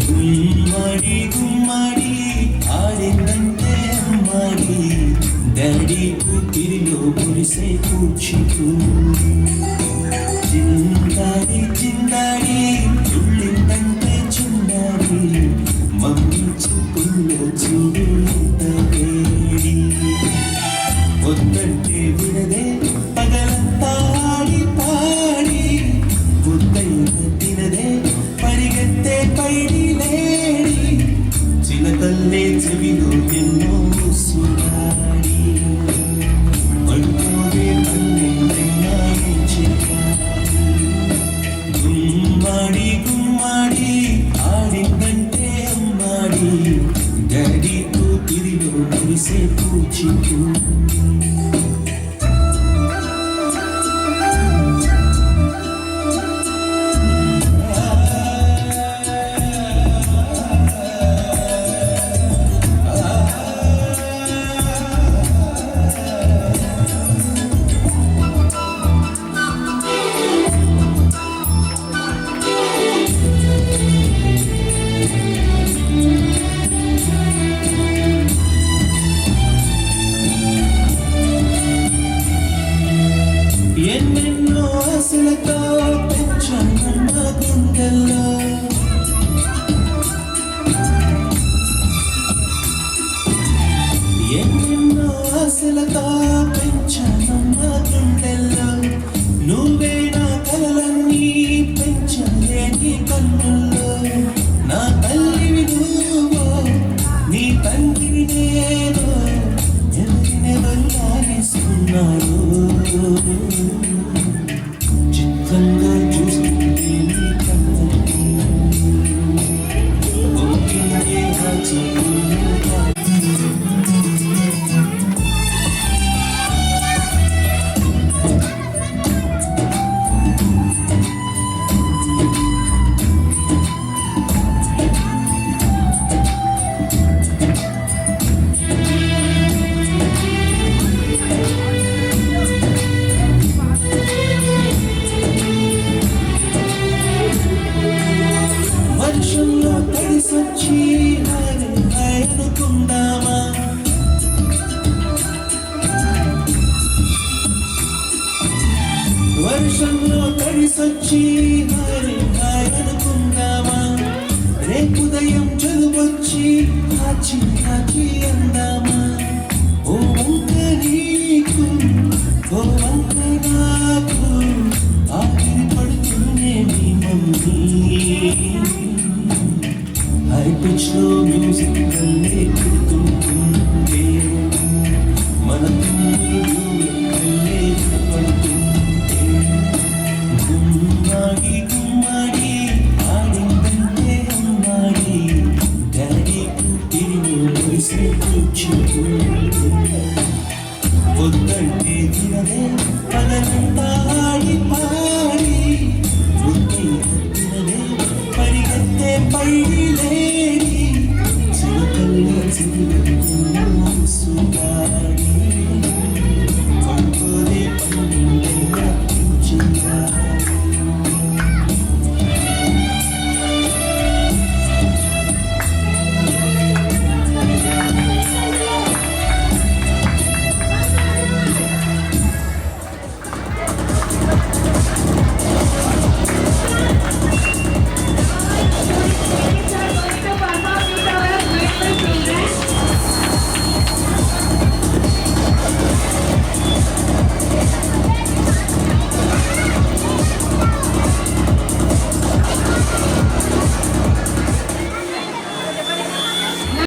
గుమ్మడి గుమ్మడి ఆడిందంటే అమ్మాడి daddy ఊపిరిలో మురిసే కూర్చుంది చిందాడి చిందాడి తుళ్ళిందంటే చున్నాడి మమ్మీ చూపుల్లో చూడు వేడి వద్దంటే విడదే పగలంతా ఆడి పాడి గుద్దైన తినదే పరిగెత్తే పైడి లేడి చిలకల్లే చెవిలో ఎన్నో సురాడి పడుకోవే పన్నెండైనా గుమ్మాడి గుమ్మాడి ఆడిందంటే అమ్మాడి డాడీతో తిరిలో మురిసే కూర్చుంటూ ఎన్నెన్నో ఆశలతో పెంచానమ్మ గుండెల్లో ఎన్నెన్నో ఆశలతో పెంచానమ్మ గుండెల్లో నువ్వే నా కలలన్నీ పెంచాలే నీ కన్నుల్లో నా తల్లివి నువ్వో నీ తండ్రిని నేను ఎవరినెవరు లాగేస్తున్నారు చిత్రంగా చూస్తుంటే నీ కన్నుల్ని ఒకే వర్షంలో తడిసొచ్చి అనుకుందామా వర్షంలో తడిసొచ్చి అనుకుందామా రేపుదయం చదువొచ్చి కాచి కాచి అందామా ఓ వంక నీకు ఓ వంక నాకు ఆఖరి పడుతూనే మీ మమ్మీ హై పిచ్ లో మ్యూజిక్ కల్లే కుడుతుంటే మన కల్లే పడుతుంటే గుమ్మాడి గుమ్మాడి ఆడిందంటే అమ్మాడి డాడీ కూతురిని మురిసే కూర్చుంటే వద్దంటే తినదే పగలంతా ఆడి పాడి వద్దంటే తినదే పరిగెత్తే పైడి